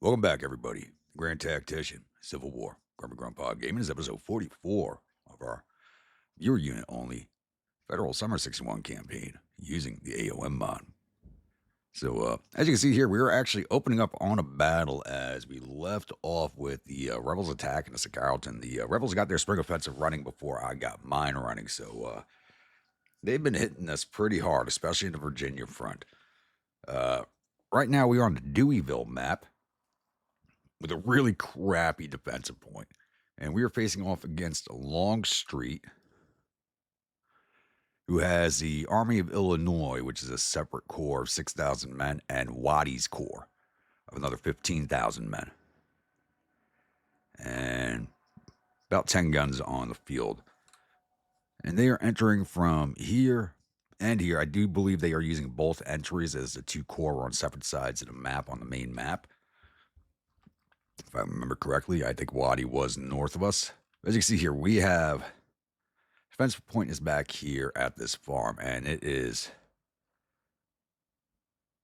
Welcome back, everybody. Grand Tactician, Civil War, Grumpa Grumpa Gaming is episode 44 of our viewer unit only Federal Summer 61 campaign using the a.o.m mod. So, as you can see here, we are actually opening up on a battle as we left off with the Rebels attacking us at Carrollton. The Rebels got their spring offensive running before I got mine running, so they've been hitting us pretty hard, especially in the Virginia front. Right now, we are on the Deweyville map with a really crappy defensive point. And we are facing off against Longstreet, who has the Army of Illinois, which is a separate corps of 6,000 men, and Waddy's corps of another 15,000 men. And about 10 guns on the field. And they are entering from here and here. I do believe they are using both entries as the two corps are on separate sides of the map on the main map. If I remember correctly, I think Waddy was north of us. As you can see here, we have defensive point is back here at this farm, and it is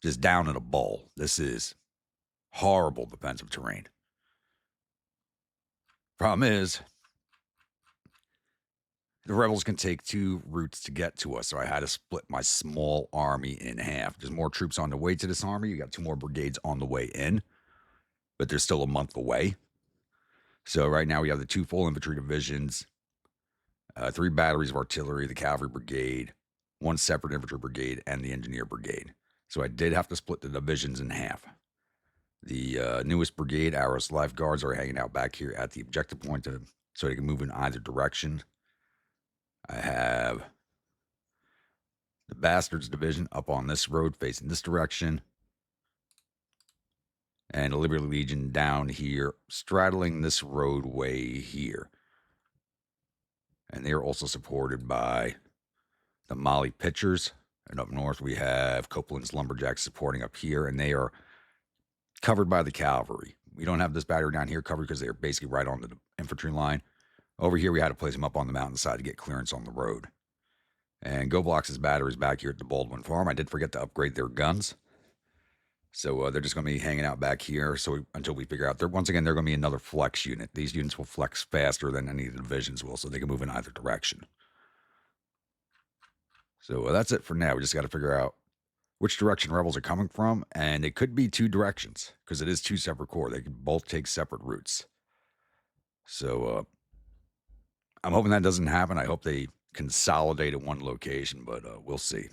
just down in a bowl. This is horrible defensive terrain. Problem is, the rebels can take two routes to get to us, so I had to split my small army in half. There's more troops on the way to this army. You got two more brigades on the way in, but they're still a month away. So right now we have the two full infantry divisions, three batteries of artillery, the cavalry brigade, one separate infantry brigade, and the engineer brigade. So I did have to split the divisions in half. The newest brigade, Arrow's lifeguards, are hanging out back here at the objective point so they can move in either direction. I have the Bastards division up on this road facing this direction, and the Liberty Legion down here straddling this roadway here. And they are also supported by the Molly Pitchers. And up north, we have Copeland's Lumberjacks supporting up here, and they are covered by the cavalry. We don't have this battery down here covered because they are basically right on the infantry line. Over here, we had to place them up on the mountainside to get clearance on the road. And Go Blocks' batteries back here at the Baldwin Farm. I did forget to upgrade their guns. So they're just going to be hanging out back here until we figure out. Once again, they're going to be another flex unit. These units will flex faster than any of the divisions will, so they can move in either direction. So that's it for now. We just got to figure out which direction rebels are coming from, and it could be two directions because it is two separate corps. They can both take separate routes. So I'm hoping that doesn't happen. I hope they consolidate at one location, but we'll see.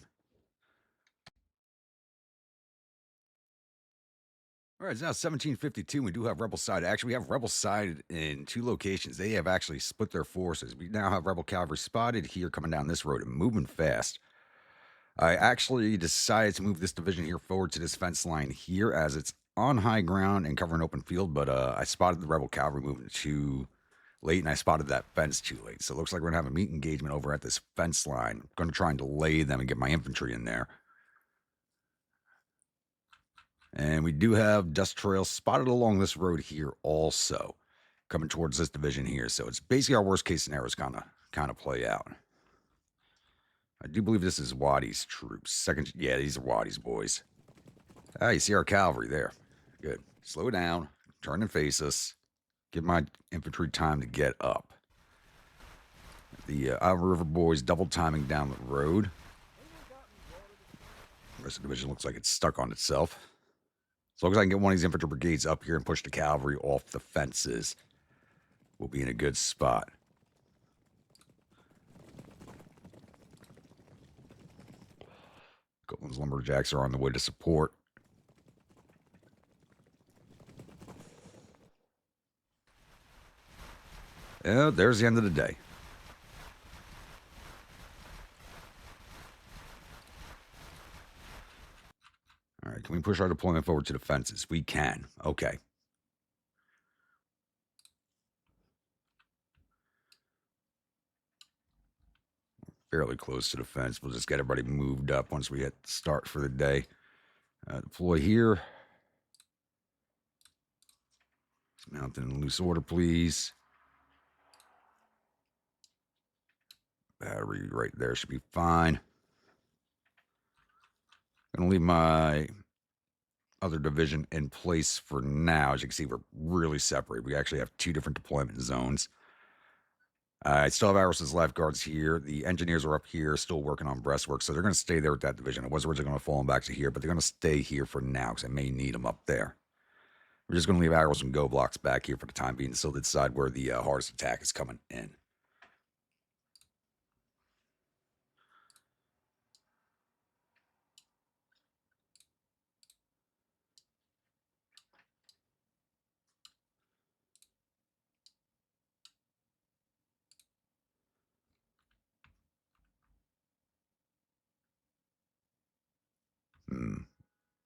All right, it's now 1752. We do have Rebel side. Actually, we have Rebel side in two locations. They have actually split their forces. We now have Rebel cavalry spotted here coming down this road and moving fast. I actually decided to move this division here forward to this fence line here as it's on high ground and covering open field, but I spotted the Rebel cavalry moving too late, and I spotted that fence too late. So it looks like we're going to have a meat engagement over at this fence line. I'm going to try and delay them and get my infantry in there. And we do have dust trails spotted along this road here also, coming towards this division here. So it's basically our worst case scenarios kind of play out. I do believe this is Waddy's troops. Yeah, these are Waddy's boys. Ah, you see our cavalry there. Good. Slow down. Turn and face us. Give my infantry time to get up. The Iowa River boys double timing down the road. The rest of the division looks like it's stuck on itself. As long as I can get one of these infantry brigades up here and push the cavalry off the fences, we'll be in a good spot. Copeland's Lumberjacks are on the way to support. Yeah, there's the end of the day. All right, can we push our deployment forward to the fences? We can. Okay. Fairly close to the fence. We'll just get everybody moved up once we hit start for the day. Deploy here. Mount in loose order, please. Battery right there should be fine. Gonna leave my other division in place for now. As you can see, we're really separated. We actually have 2 different deployment zones. I still have Arrowson's lifeguards here. The engineers are up here still working on breastwork, so they're going to stay there with that division. I was originally going to fall them back to here, but they're going to stay here for now because I may need them up there. We're just going to leave arrows and go blocks back here for the time being until they decide where the hardest attack is coming in.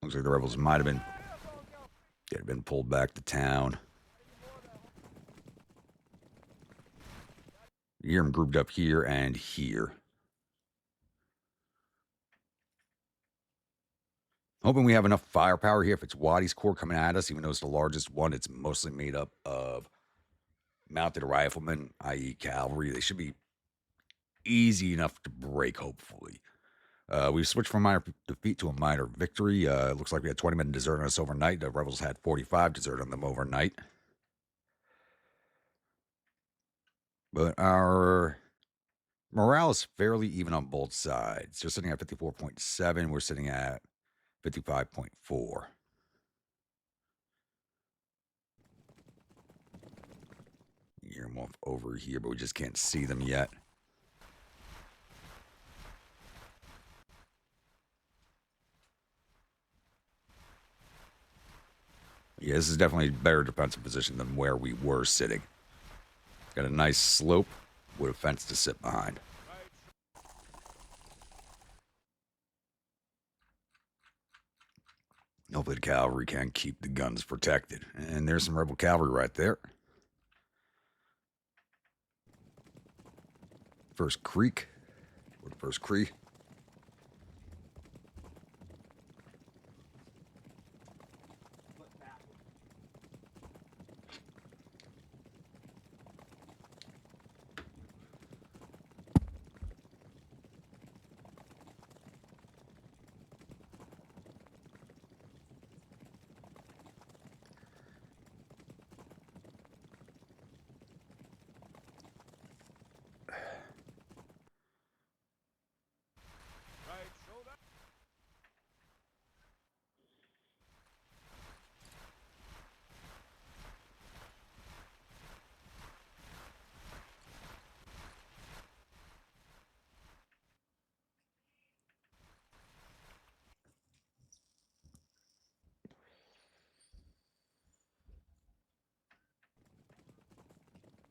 Looks like the rebels might have been pulled back to town. You hear them grouped up here and here. Hoping we have enough firepower here. If it's Waddy's Corps coming at us, even though it's the largest one, it's mostly made up of mounted riflemen, i.e. cavalry. They should be easy enough to break, hopefully. We've switched from minor defeat to a minor victory. It looks like we had 20 men desert on us overnight. The rebels had 45 desert on them overnight. But our morale is fairly even on both sides. They're sitting at 54.7. We're sitting at 55.4. You hear them off over here, but we just can't see them yet. Yeah, this is definitely a better defensive position than where we were sitting. Got a nice slope with a fence to sit behind. Hopefully the cavalry can keep the guns protected. And there's some rebel cavalry right there. First Creek. Or the First Cree.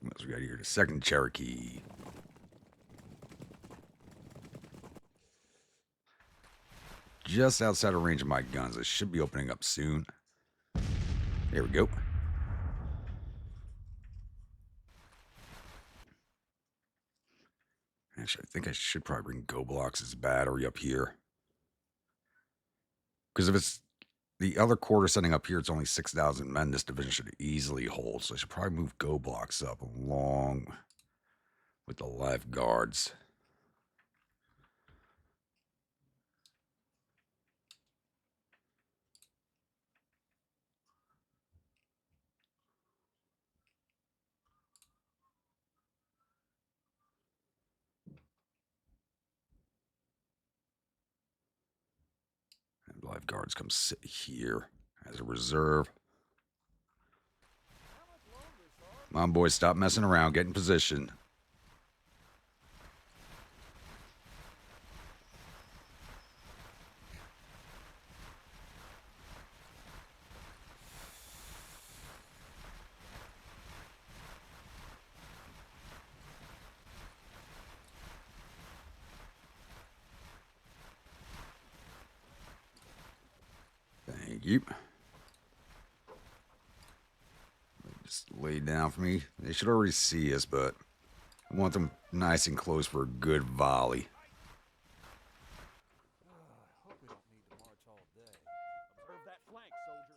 What else we got here? The second Cherokee. Just outside of range of my guns. I should be opening up soon. There we go. Actually, I think I should probably bring Go Blocks as battery up here. Because if it's the other quarter setting up here, it's only 6,000 men. This division should easily hold. So I should probably move Go Blocks up along with the lifeguards. And lifeguards come sit here as a reserve. Come on, boys, stop messing around. Get in position. Thank you. Just lay down for me. They should already see us, but I want them nice and close for a good volley. Hope we don't need to march all day. Observe that flank, soldier.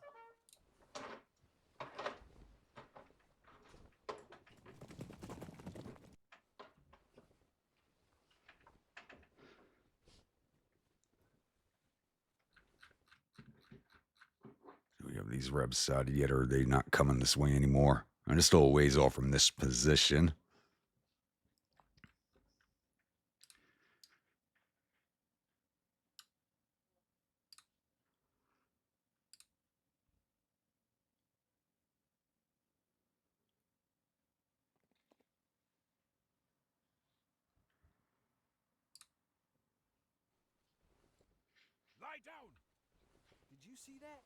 these rebs sighted yet, or are they not coming this way anymore? I'm just still a ways off from this position. Lie down! Did you see that?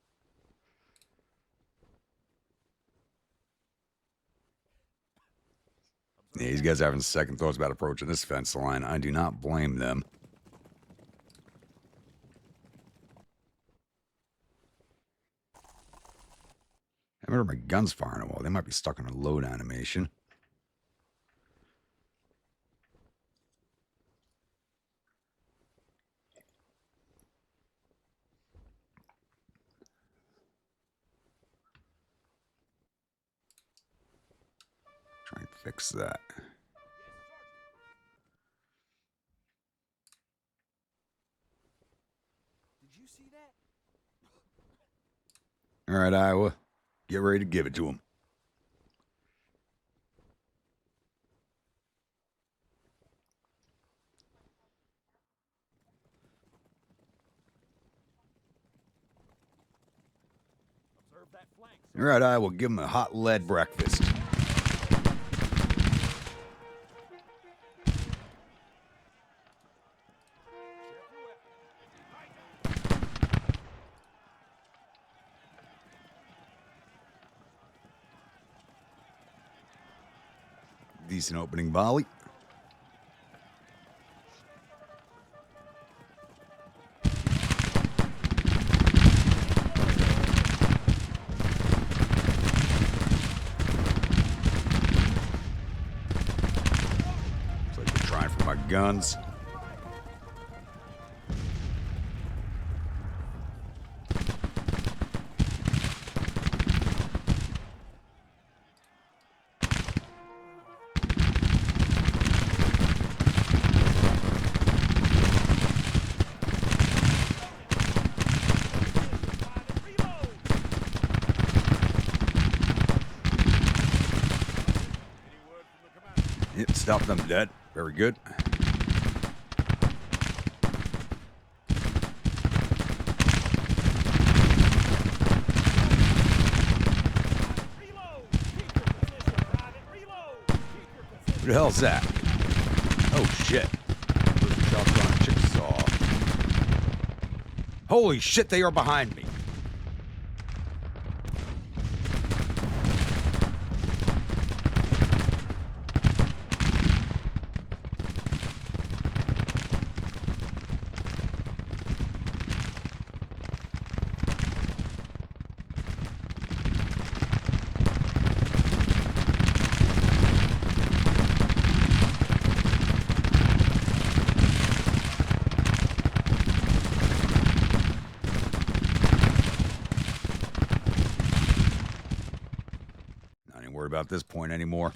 Yeah, these guys are having second thoughts about approaching this fence line. I do not blame them. I remember my guns firing a while. They might be stuck in a load animation. Try and fix that. Did you see that? All right, Iowa. Get ready to give it to them. Observe that flank, All right, Iowa. Give them a hot lead breakfast. Decent opening volley. Looks like they're trying for my guns. Yep, stop them dead. Very good. Who the hell's that? Oh shit. Shotgun jigsaw. Holy shit, they are behind me. Not even worried about this point anymore.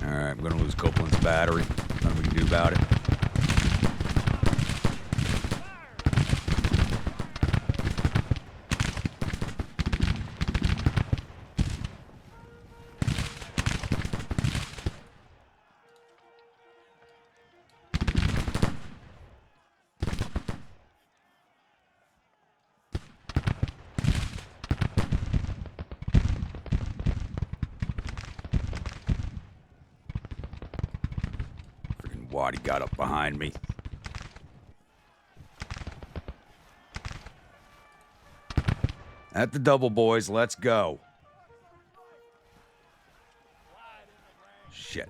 Alright, I'm gonna lose Copeland's battery. Nothing we can do about it. Waddy got up behind me. At the double, boys. Let's go. Shit.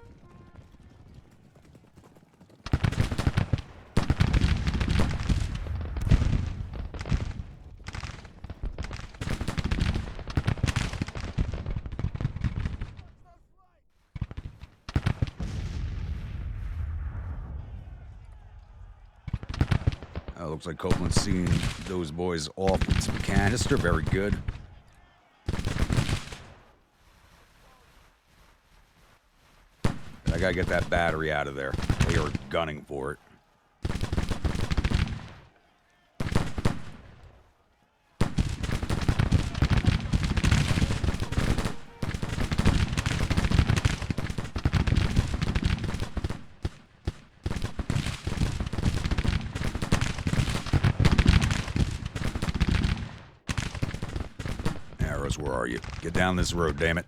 Looks like Copeland's seeing those boys off with some canister. Very good. I gotta get that battery out of there. They are gunning for it. Arrows, where are you? Get down this road, damn it.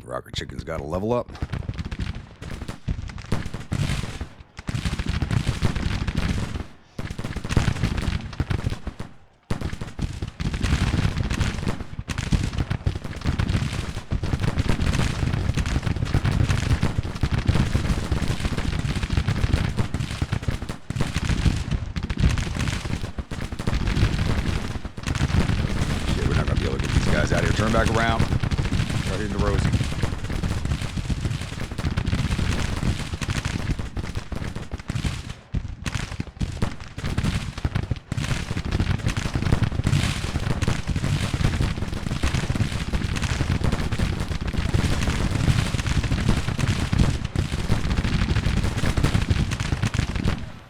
Rocker Chicken's got to level up. Shit, we're not going to be able to get these guys out of here. Turn back around. Right into Rosie.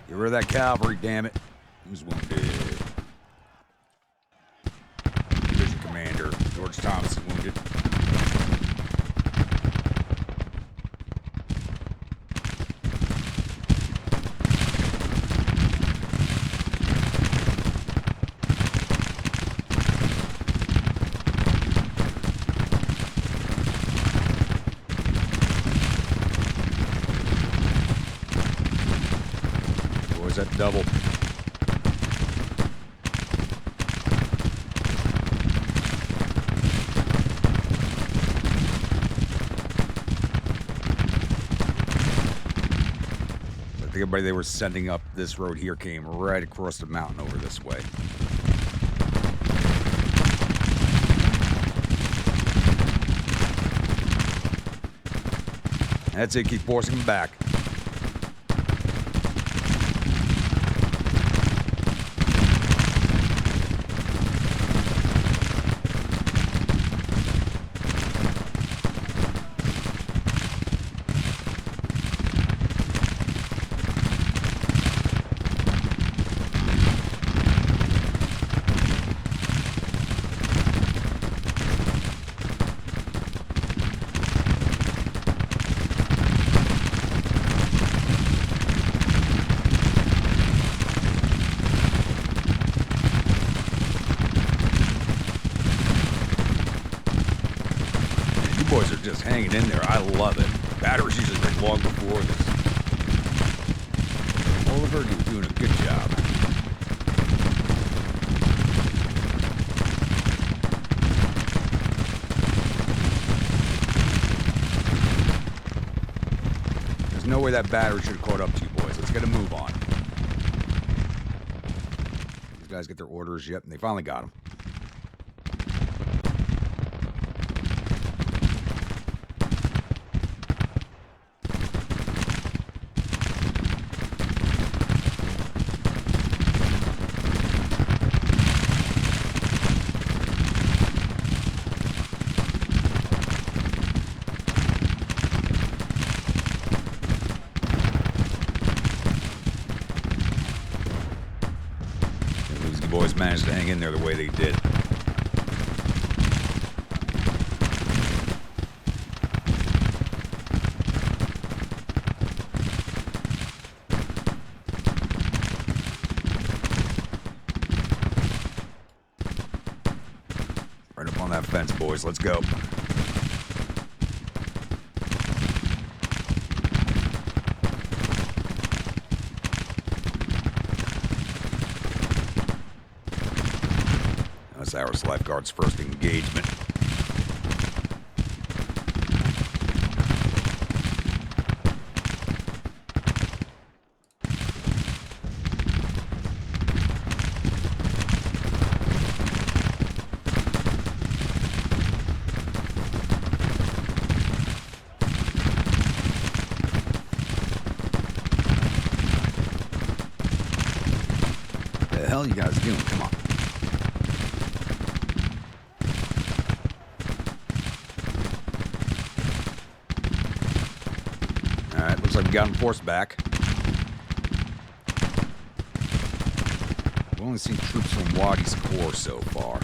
Get rid of that cavalry, damn it. Who's wounded? Division Commander George Thomas is wounded. Boys, that double. I think everybody they were sending up this road here came right across the mountain over this way. That's it, keep forcing them back. Boys are just hanging in there. I love it. Batteries usually break long before this. Oliver, you're doing a good job. There's no way that battery should have caught up to you boys. Let's get a move on. These guys get their orders. Yep, and they finally got them. Boys managed to hang in there the way they did. Right up on that fence, boys. Let's go. That's our lifeguard's first engagement. The hell you guys doing? Come on. Alright, looks like we got them forced back. We've only seen troops from Wadi's Corps so far.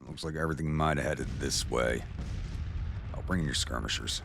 Looks like everything might have headed this way. I'll bring in your skirmishers.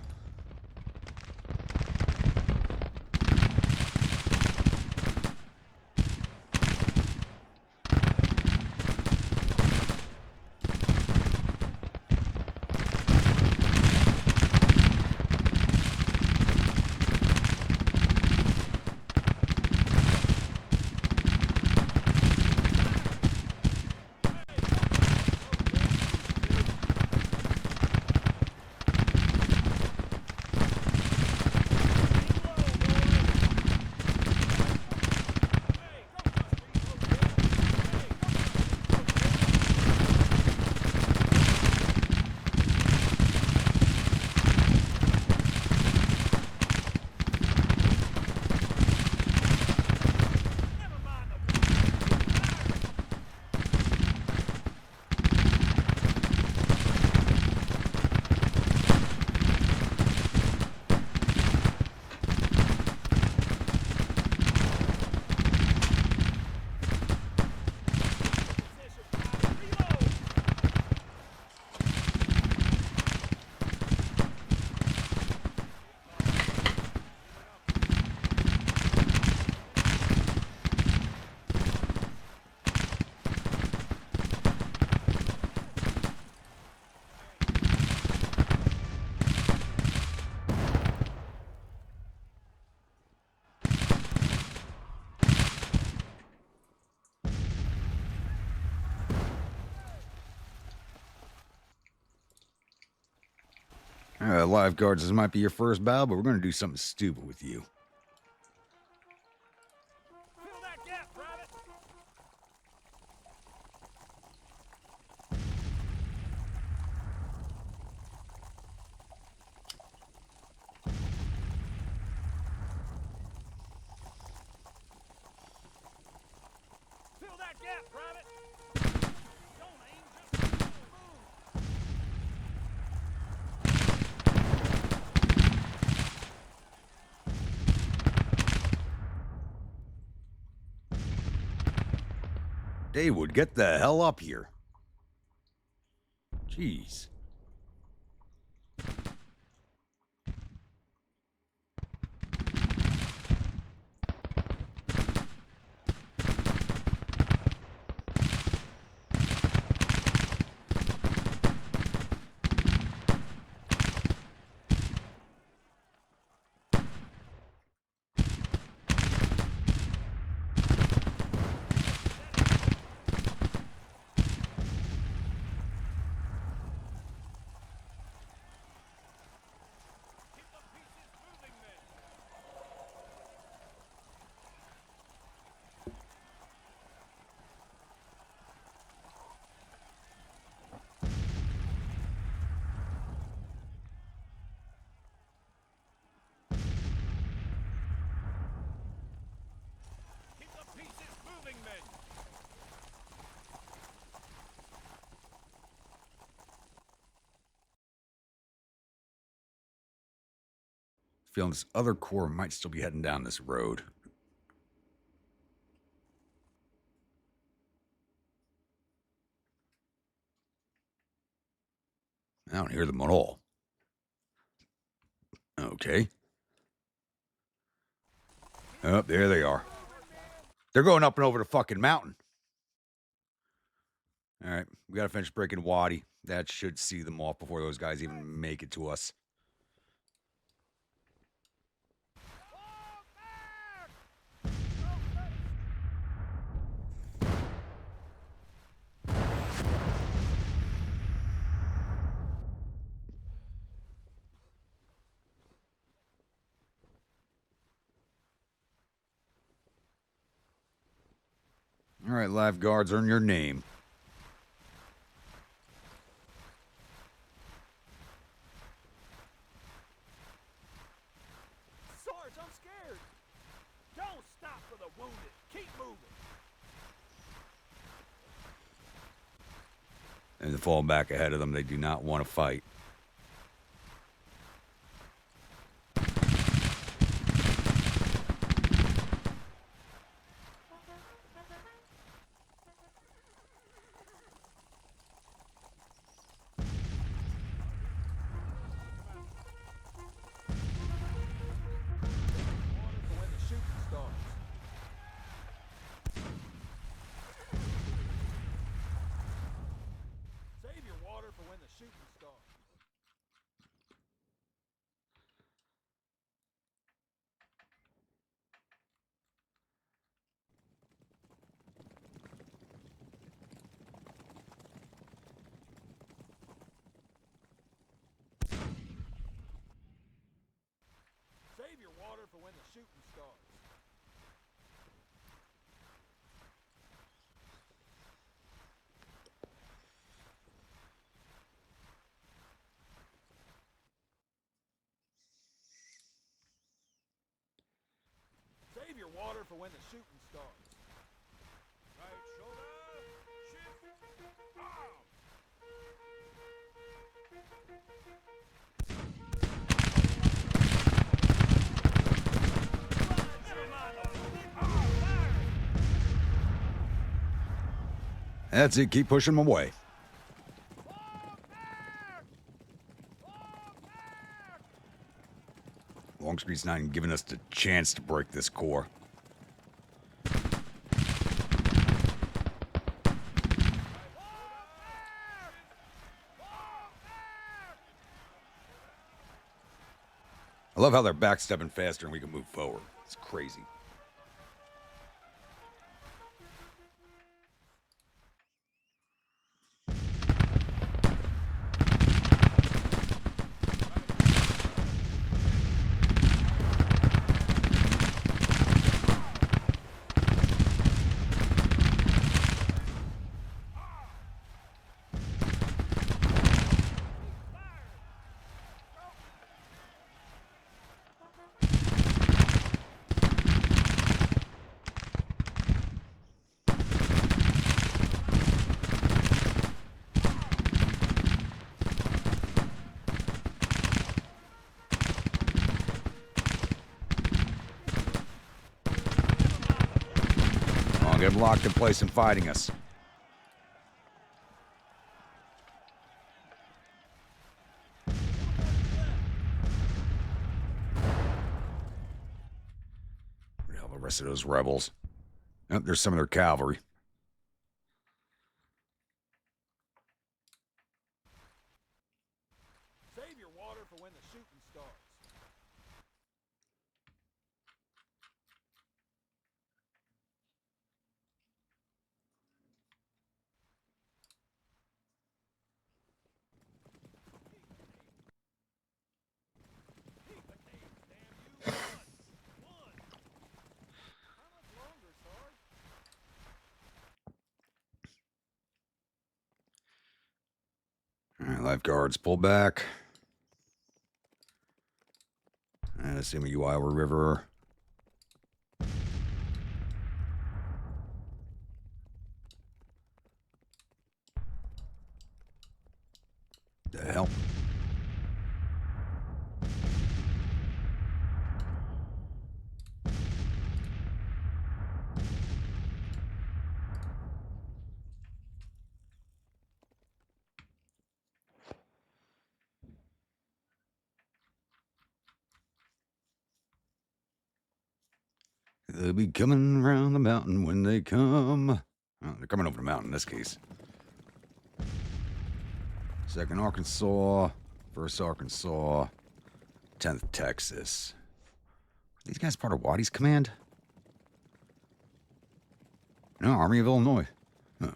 Lifeguards, this might be your first battle, but we're going to do something stupid with you. Fill that gap, Private! Fill that gap, Private! Don't aim, just move! Daywood, get the hell up here. Jeez. Feeling this other corps might still be heading down this road. I don't hear them at all. Okay. Oh, there they are. They're going up and over the fucking mountain. All right, we got to finish breaking Wadi. That should see them off before those guys even make it to us. All right, lifeguards, earn your name. And to fall back ahead of them, they do not want to fight. Water for when the shooting starts. Save your water for when the shooting starts. Save your water for when the shooting starts. Save your water for when the shooting starts. Right shoulder, shift, arm. That's it. Keep pushing them away. Longstreet's not even giving us the chance to break this core. I love how they're backstepping faster and we can move forward. It's crazy. Get them locked in place and fighting us. Where the hell are the rest of those rebels? Oh, there's some of their cavalry. Save your water for when the shooting starts. Keep the cage, damn you! One. How much longer, Sarge? All right, lifeguards, pull back. Same with you, Iowa River. The hell? They'll be coming around the mountain when they come. Oh, they're coming over the mountain in this case. 2nd Arkansas, 1st Arkansas, 10th Texas. Are these guys part of Waddy's command? No, Army of Illinois. Huh.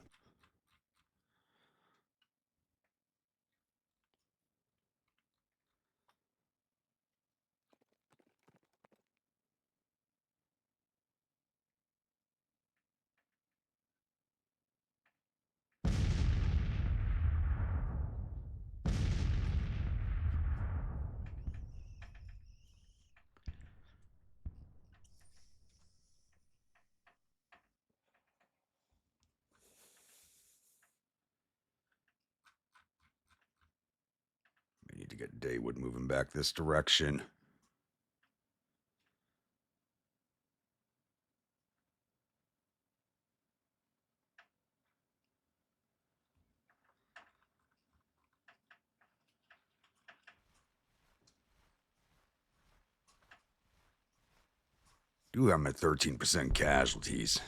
to get Daywood moving back this direction. Do have him at 13% casualties.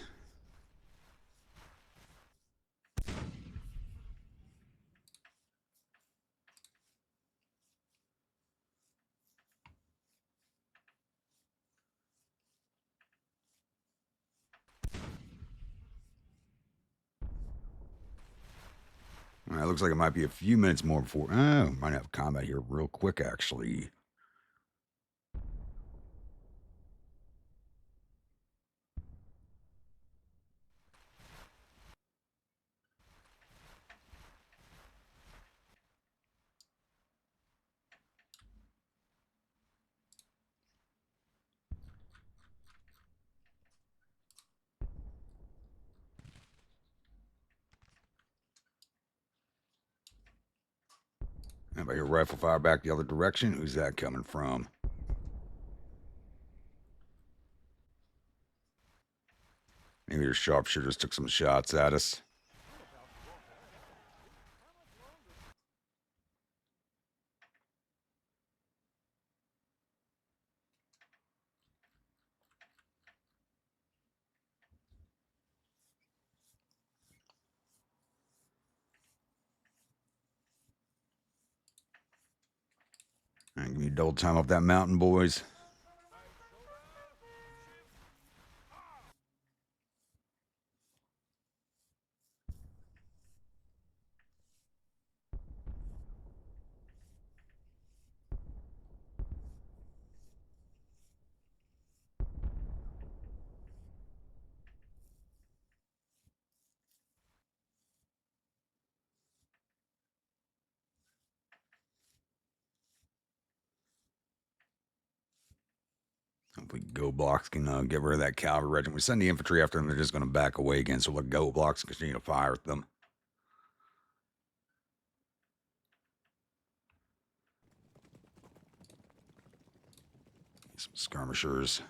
All right, looks like it might be a few minutes more before. Oh, might have combat here real quick, actually. If I hear rifle fire back the other direction, who's that coming from? Maybe your sharpshooters took some shots at us. All right, give me double time up that mountain, boys. Hopefully Go Blocks can get rid of that cavalry regiment. We send the infantry after them, they're just going to back away again, so let Go Blocks continue to fire at them. Some skirmishers.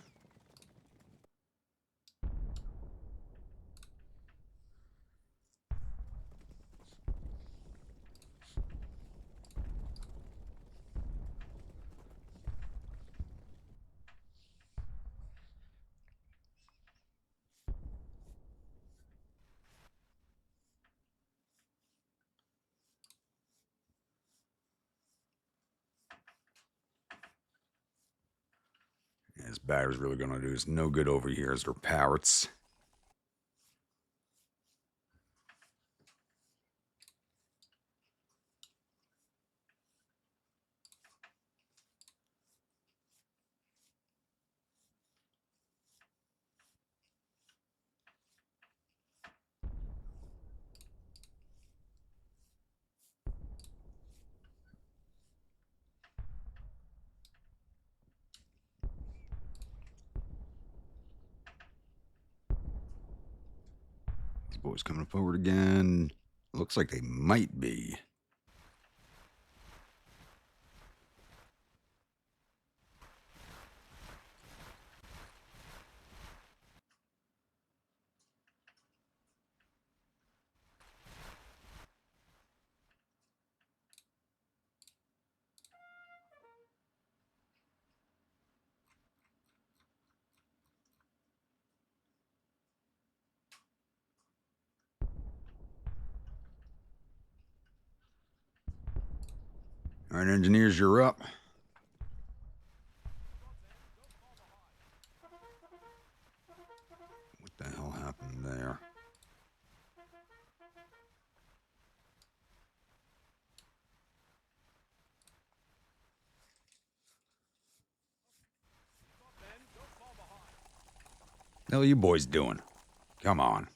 This batter's really going to do us no good over here as they're parrots. These boys coming forward again. Looks like they might be. All right, engineers, you're up. What the hell happened there? The hell are you boys doing? Come on.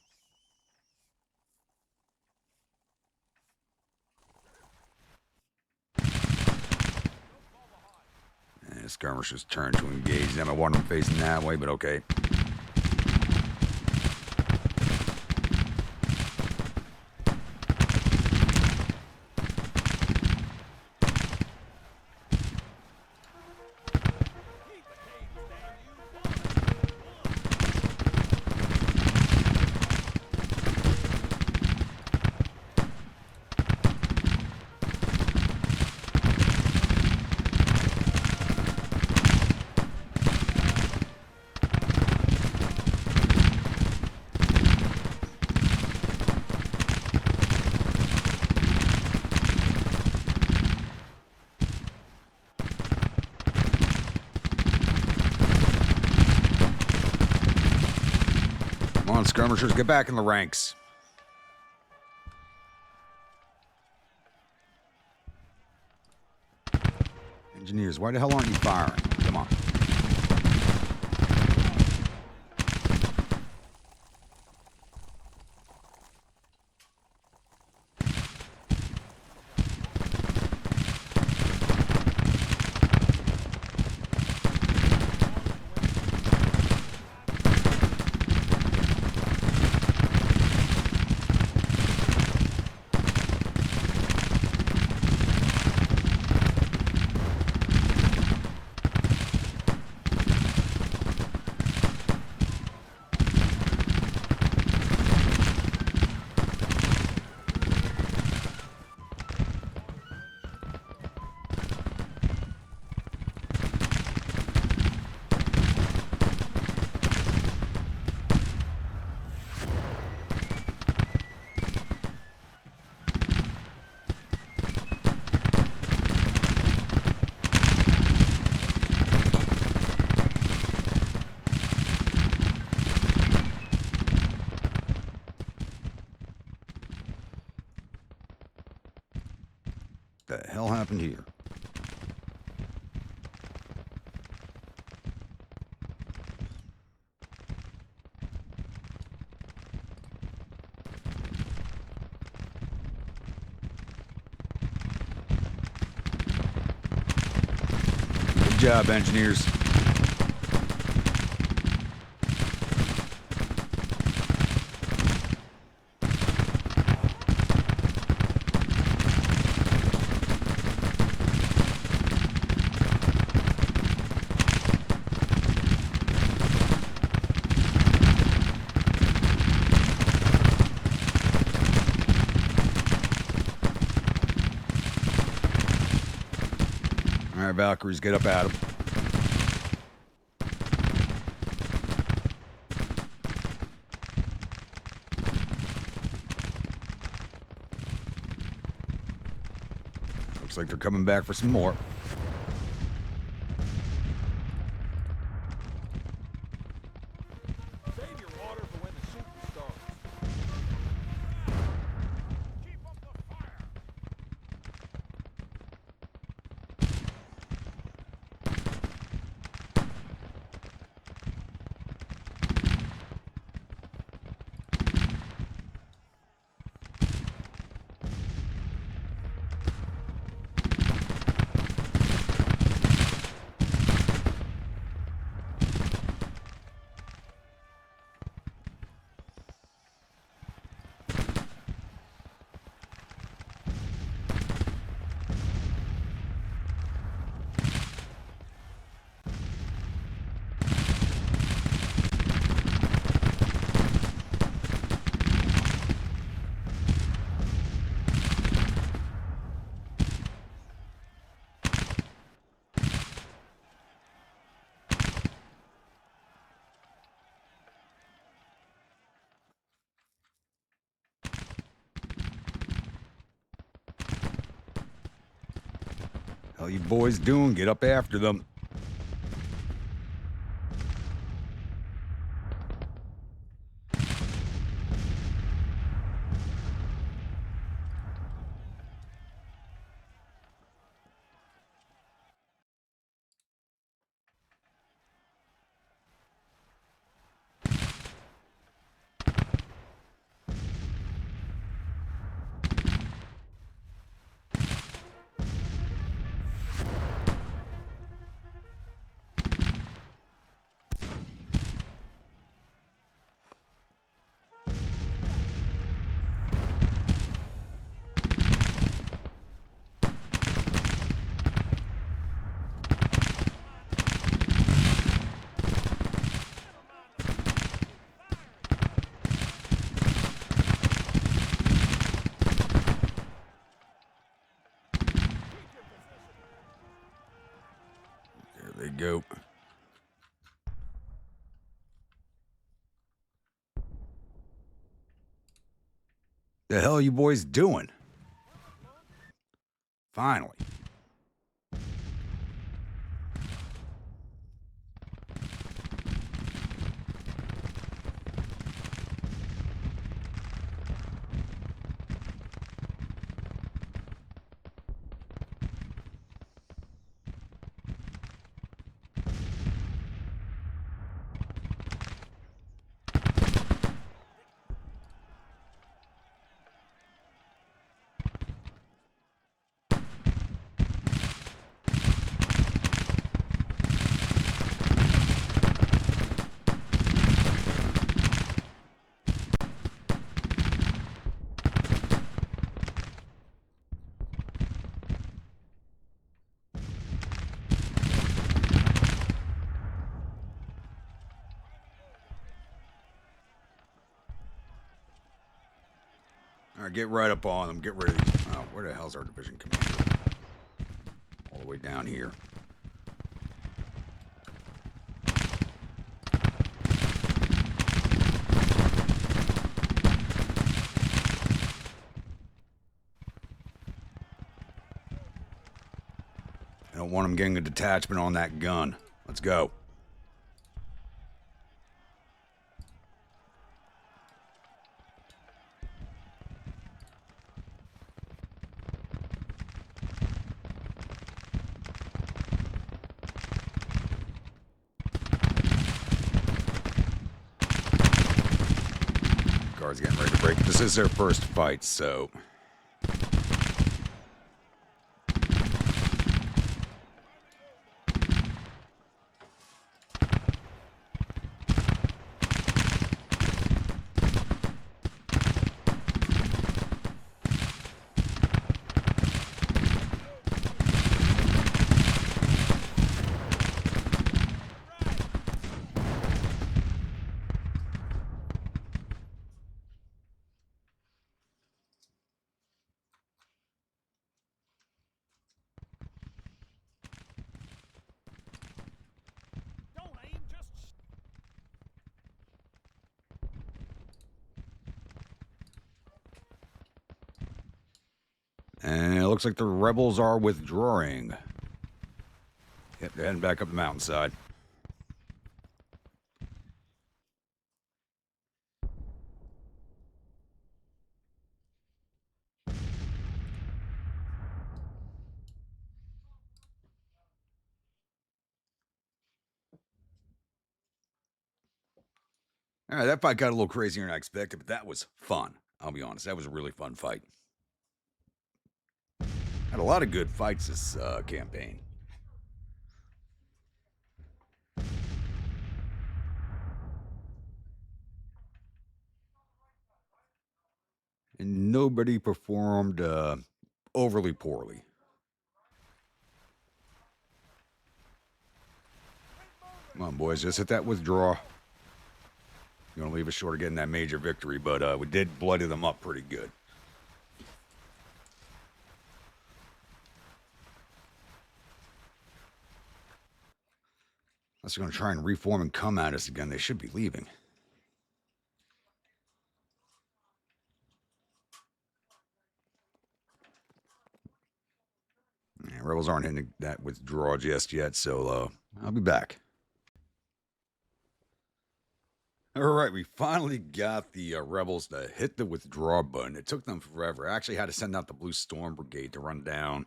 And the skirmishers turn to engage them. I want them facing that way, but okay. on, skirmishers, get back in the ranks. Engineers, why the hell aren't you firing? Come on. What the hell happened here? Good job, engineers. All right, Valkyries, get up at him. Looks like they're coming back for some more. Save your water for when the shooting starts. Keep up the fire. Hell you boys doing? Get up after them. There they go. The hell are you boys doing? Finally. Alright, get right up on them. Get rid of these. Oh, where the hell's our division commander? All the way down here. I don't want them getting a detachment on that gun. Let's go. Guards getting ready to break. This is their first fight, so... Don't aim, just... And it looks like the rebels are withdrawing. Yep, they're heading back up the mountainside. Alright, that fight got a little crazier than I expected, but that was fun. I'll be honest, that was a really fun fight. Had a lot of good fights this campaign. And nobody performed overly poorly. Come on, boys, just hit that withdraw. You're going to leave us short of getting that major victory, but we did bloody them up pretty good. Unless they're going to try and reform and come at us again, they should be leaving. Yeah, rebels aren't hitting that withdrawal just yet, so I'll be back. Alright, we finally got the rebels to hit the withdraw button. It took them forever. I actually had to send out the Blue Storm Brigade to run down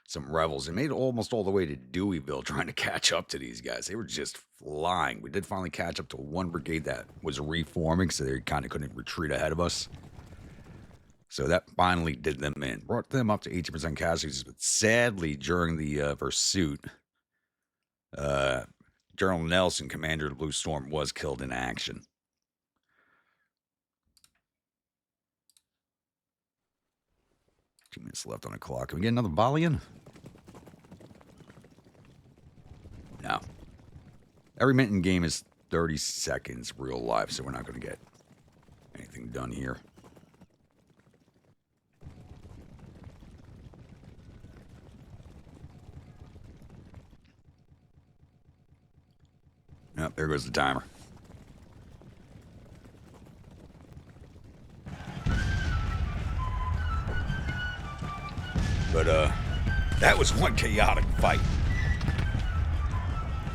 some rebels. They made it almost all the way to Deweyville trying to catch up to these guys. They were just flying. We did finally catch up to one brigade that was reforming, so they kind of couldn't retreat ahead of us. So that finally did them in. Brought them up to 80% casualties, but sadly, during the pursuit, General Nelson, commander of the Blue Storm, was killed in action. Two minutes left on the clock. Can we get another volley in? No. Every minute in game is 30 seconds real life, so we're not going to get anything done here. Nope, there goes the timer. But, that was one chaotic fight.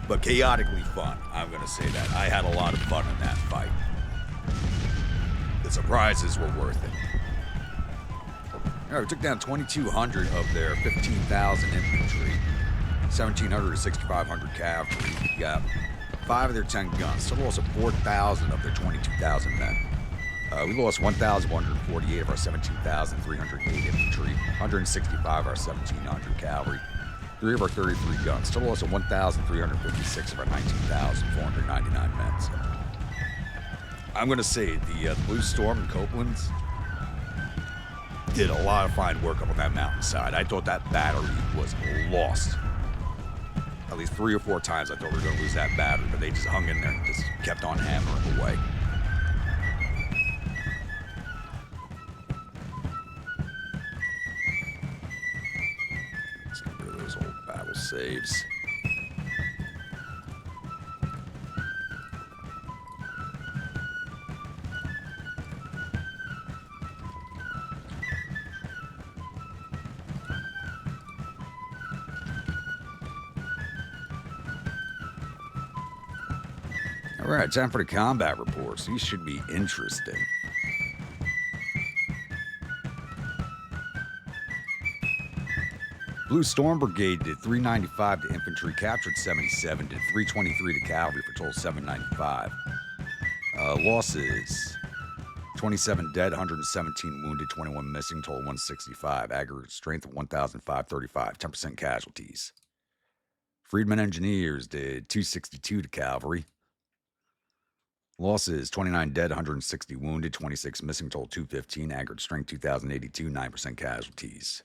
But chaotically fun, I'm going to say that. I had a lot of fun in that fight. The surprises were worth it. Alright, we took down 2,200 of their 15,000 infantry, 1,700 to 6,500 cavalry. We got 5 of their 10 guns. Total loss of 4,000 of their 22,000 men. We lost 1,148 of our 17,308 infantry, 165 of our 1,700 cavalry, 3 of our 33 guns. Total loss of 1,356 of our 19,499 men. So I'm going to say the Blue Storm and Copeland's did a lot of fine work up on that mountainside. I thought that battery was lost. At least 3 or 4 times I thought we were going to lose that battery, but they just hung in there and just kept on hammering away. moves. All right, time for the combat reports. These should be interesting. Blue Storm Brigade did 395 to infantry, captured 77, did 323 to cavalry for total 795. Losses: 27 dead, 117 wounded, 21 missing, total 165. Aggregate strength of 1,535, 10% casualties. Freedmen Engineers did 262 to cavalry. Losses: 29 dead, 160 wounded, 26 missing, total 215. Aggregate strength 2,082, 9% casualties.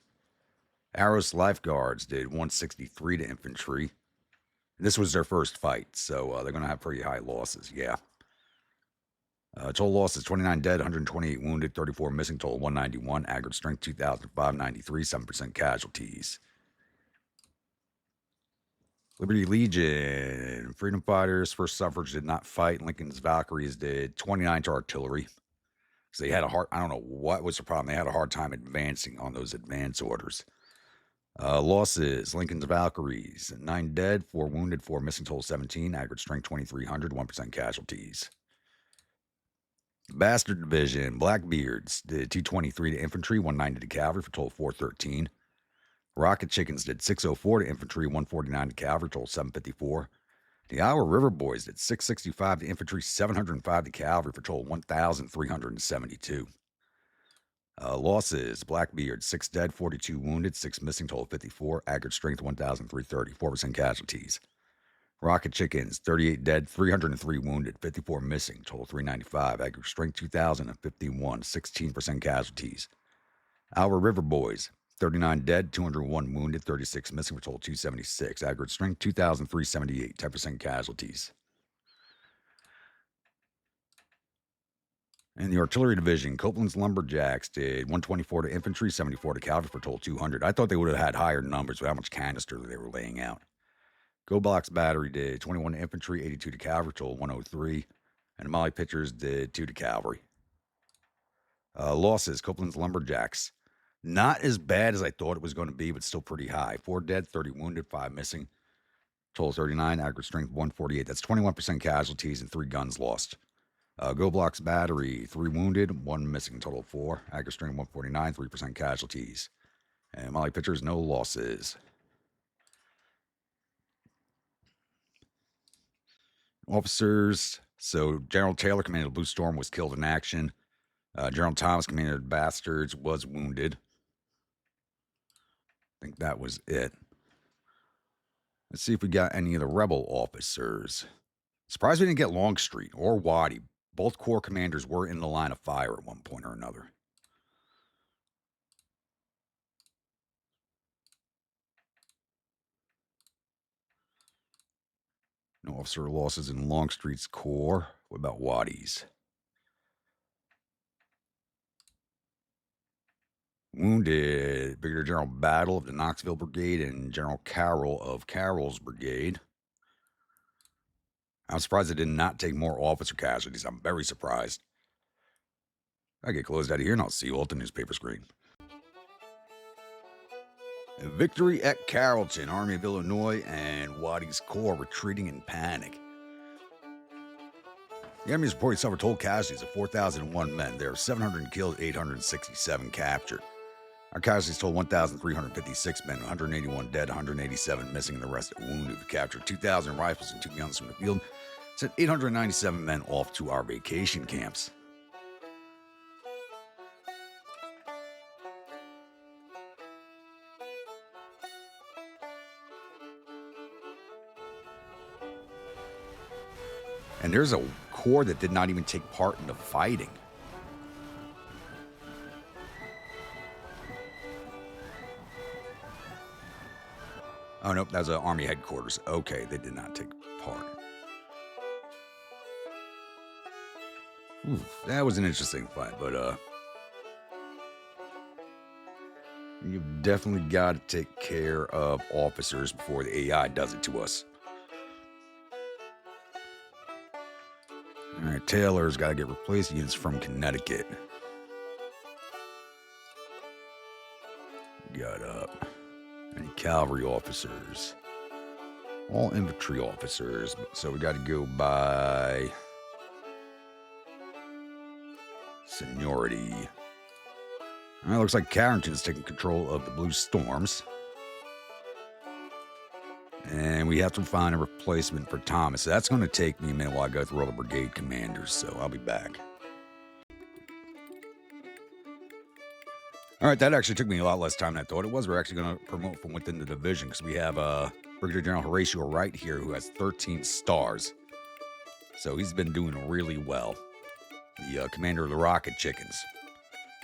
Arrows Lifeguards did 163 to infantry. This was their first fight, so they're going to have pretty high losses, yeah. Total losses: 29 dead, 128 wounded, 34 missing, total 191. Aggregate strength 2,593, 7% casualties. Liberty Legion, Freedom Fighters, First Suffrage did not fight. Lincoln's Valkyries did 29 to artillery. Because they had I don't know what was the problem. They had a hard time advancing on those advance orders. Losses: Lincoln's Valkyries, 9 dead, 4 wounded, 4 missing, total 17. Aggregate strength 2,300, 1% casualties. Bastard Division, Blackbeards did 223 to infantry, 190 to cavalry for total 413. Rocket Chickens did 604 to infantry, 149 to cavalry, total 754. The Iowa River Boys did 665 to infantry, 705 to cavalry for total 1,372. Losses: Blackbeard, 6 dead, 42 wounded, 6 missing, total 54. Aggregate strength 1,330, 4% casualties. Rocket Chickens, 38 dead, 303 wounded, 54 missing, total 395. Aggregate strength 2,051, 16% casualties. Iowa River Boys, 39 dead, 201 wounded, 36 missing, for total 276. Aggregate strength 2,378, 10% casualties. In the Artillery Division, Copeland's Lumberjacks did 124 to infantry, 74 to cavalry for total 200. I thought they would have had higher numbers with how much canister they were laying out. Go Box Battery did 21 to infantry, 82 to cavalry, total 103. And the Molly Pitchers did 2 to cavalry. Losses: Copeland's Lumberjacks, not as bad as I thought it was going to be, but still pretty high. 4 dead, 30 wounded, 5 missing. Total 39, aggregate strength 148. That's 21% casualties and 3 guns lost. Go Blocks Battery, 3 wounded, 1 missing, total 4. Aggregate strength 149, 3% casualties. And Molly Pitchers, no losses. Officers: so General Taylor, commander of Blue Storm, was killed in action. General Thomas, commander of Bastards, was wounded. I think that was it. Let's see if we got any of the rebel officers. Surprised we didn't get Longstreet or Waddy. Both corps commanders were in the line of fire at one point or another. No officer losses in Longstreet's corps. What about Waddy's? Wounded: Brigadier General Battle of the Knoxville Brigade and General Carroll of Carroll's Brigade. I'm surprised it did not take more officer casualties. I'm very surprised. I get closed out of here and I'll see you all at the newspaper screen. A victory at Carrollton. Army of Illinois and Waddy's corps retreating in panic. The enemy is reported to suffer total casualties of 4,001 men. There are 700 killed, 867 captured. Our casualties total 1,356 men, 181 dead, 187 missing, and the rest wounded. We captured 2,000 rifles and 2 guns from the field. Sent 897 men off to our vacation camps. And there's a corps that did not even take part in the fighting. Oh, nope, that was an Army headquarters. Okay, they did not take part. Ooh, that was an interesting fight, but You've definitely got to take care of officers before the AI does it to us. All right, Taylor's got to get replaced units from Connecticut. Got any cavalry officers? All infantry officers. So we got to go by seniority. All right, looks like Carrollton's taking control of the Blue Storms. And we have to find a replacement for Thomas. So that's going to take me a minute while I go through all the brigade commanders. So I'll be back. All right, that actually took me a lot less time than I thought it was. We're actually going to promote from within the division because we have Brigadier General Horatio Wright here who has 13 stars. So he's been doing really well. The commander of the Rocket Chickens.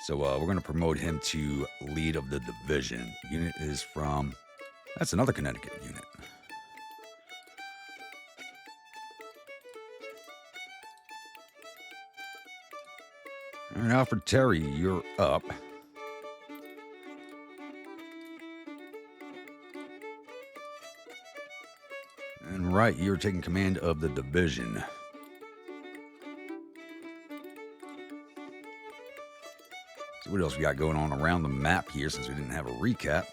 So we're going to promote him to lead of the division. Unit is from... That's another Connecticut unit. All right, Alfred Terry, you're up. And right, you're taking command of the division. So what else we got going on around the map here since we didn't have a recap?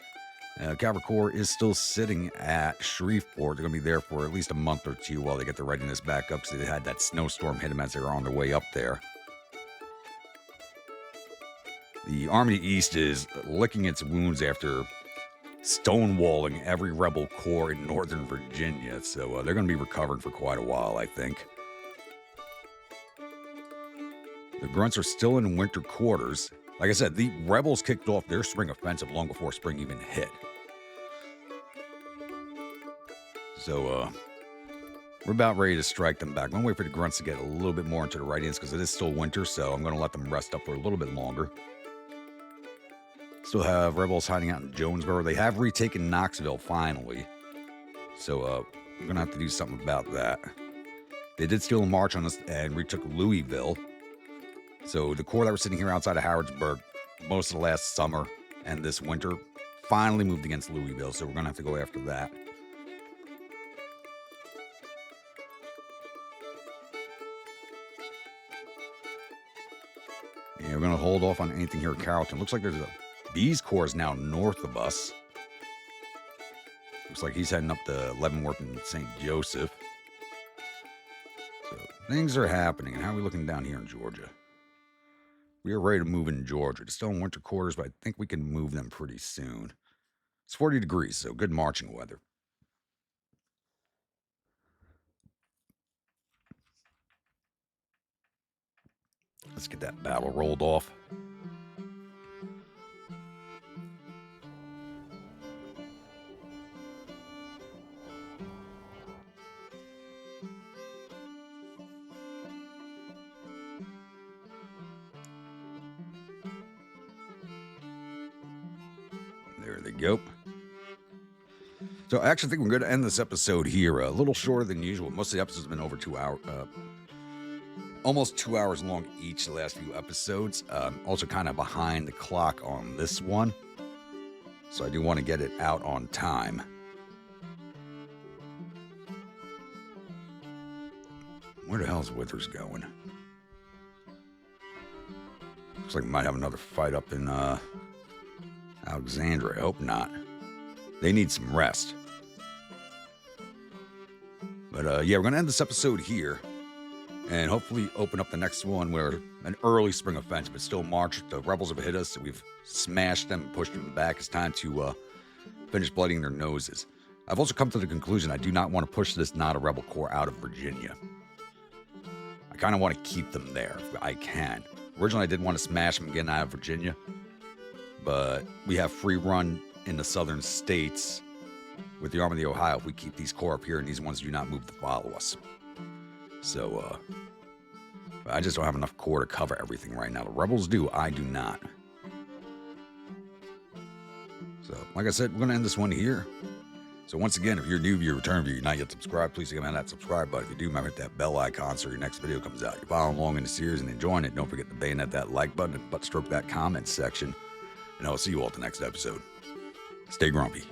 Cavalry Corps is still sitting at Shreveport. They're going to be there for at least a month or two while they get their readiness back up because they had that snowstorm hit them as they were on their way up there. The Army of the East is licking its wounds after stonewalling every rebel corps in Northern Virginia. So they're going to be recovering for quite a while, I think. The Grunts are still in winter quarters. Like I said, the rebels kicked off their spring offensive long before spring even hit. So, we're about ready to strike them back. I'm going to wait for the Grunts to get a little bit more into the right-ins because it is still winter, so I'm going to let them rest up for a little bit longer. Still have rebels hiding out in Jonesboro. They have retaken Knoxville, finally. So, we're going to have to do something about that. They did steal a march on us and retook Louisville. So, the corps that were sitting here outside of Harrodsburg most of the last summer and this winter finally moved against Louisville, so we're going to have to go after that. Yeah, we're going to hold off on anything here at Carrollton. Looks like there's a B's Corps is now north of us. Looks like he's heading up to Leavenworth and St. Joseph. So things are happening. And how are we looking down here in Georgia? We are ready to move in Georgia. It's still in winter quarters, but I think we can move them pretty soon. It's 40 degrees, so good marching weather. Let's get that battle rolled off. There they go. So I actually think we're going to end this episode here a little shorter than usual. Most of the episodes have been over 2 hours, almost 2 hours long each, the last few episodes. Also kind of behind the clock on this one. So I do want to get it out on time. Where the hell's Withers going? Looks like we might have another fight up in Alexandria. I hope not. They need some rest. But yeah, we're going to end this episode here. And hopefully open up the next one where an early spring offensive, but still March. The rebels have hit us. We've smashed them and pushed them back. It's time to finish blooding their noses. I've also come to the conclusion I do not want to push this not a rebel corps out of Virginia. I kind of want to keep them there if I can. Originally, I did want to smash them again out of Virginia. But we have free run in the southern states with the Army of the Ohio if we keep these corps up here and these ones do not move to follow us. So, I just don't have enough corps to cover everything right now. The rebels do, I do not. So, like I said, we're going to end this one here. So once again, if you're new, viewer, return viewer, you're not yet subscribed, please click on that subscribe button. If you do, remember hit that bell icon so your next video comes out. You're following along in the series and enjoying it. Don't forget to bayonet that like button and butt stroke that comment section. and I'll see you all at the next episode. Stay grumpy.